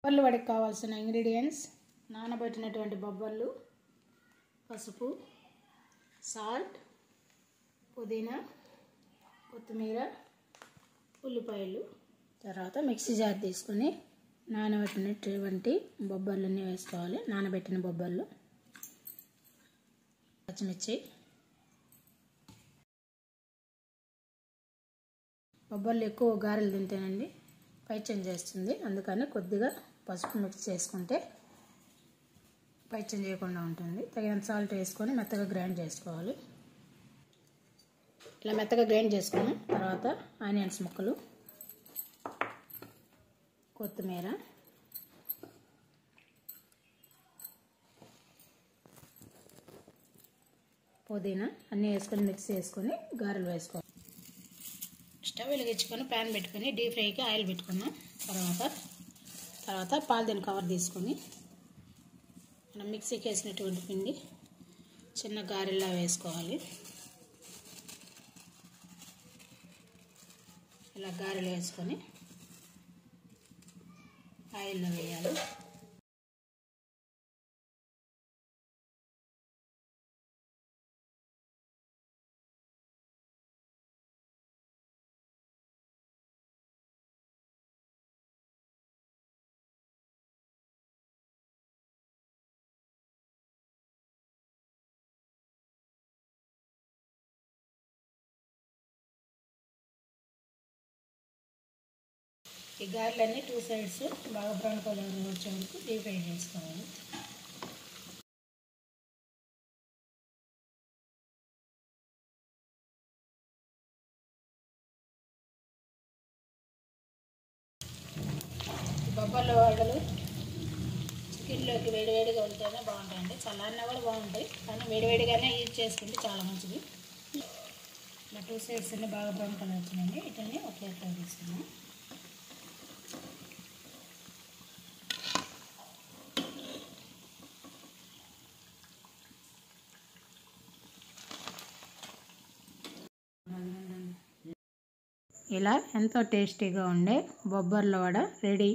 బొబ్బర్లు వడకి కావాల్సిన ఇంగ్రీడియంట్స్: నానబెట్టినటువంటి బొబ్బర్లు, పసుపు, సాల్ట్, పుదీనా, కొత్తిమీర, ఉల్లిపాయలు. తర్వాత మిక్సీ జార్ తీసుకొని నానబెట్టినటువంటి బొబ్బర్లన్నీ వేసుకోవాలి. నానబెట్టిన బొబ్బర్లు, పచ్చిమిర్చి. బొబ్బర్లు ఎక్కువ గారెలు తింటేనండి పైత్యం చేస్తుంది, అందుకని కొద్దిగా పసుపు మిక్స్ చేసుకుంటే పైత్యం చేయకుండా ఉంటుంది. తగినంత సాల్ట్ వేసుకొని మెత్తగా గ్రైండ్ చేసుకోవాలి. ఇలా మెత్తగా గ్రైండ్ చేసుకుని తర్వాత ఆనియన్స్ ముక్కలు, కొత్తిమీర, పుదీనా అన్నీ వేసుకొని మిక్స్ చేసుకొని గారెలు వేసుకోవాలి. స్టవ్ వెలిగించుకొని ప్యాన్ పెట్టుకొని డీప్ ఫ్రైకి ఆయిల్ పెట్టుకున్నాం. తర్వాత పాలిథిన్ కవర్ తీసుకొని మనం మిక్సీకి వేసినటువంటి పిండి చిన్న గారెల్లా వేసుకోవాలి. ఇలా గారెలు వేసుకొని ఆయిల్లో వేయాలి. ఈ గారెలన్నీ 2 సైడ్స్ బాగా బ్రౌన్ కలర్ వచ్చే వరకు డీప్ ఫ్రై చేసుకోవాలి. బొబ్బర్ల వడలు చికెన్లోకి వేడివేడిగా ఉంటేనే బాగుంటాయండి. చల్లారినా కూడా బాగుంటాయి, కానీ వేడివేడిగానే యూజ్ చేసుకుంటే చాలా మంచిది. ఇలా 2 సైడ్స్ అన్నీ బాగా బ్రౌన్ కలర్ వచ్చినాయండి. వీటిని ఒక ప్లేట్లో తీసుకున్నాం. ఇలా ఎంతో టేస్టీగా ఉండే బొబ్బర్ల వడ రెడీ.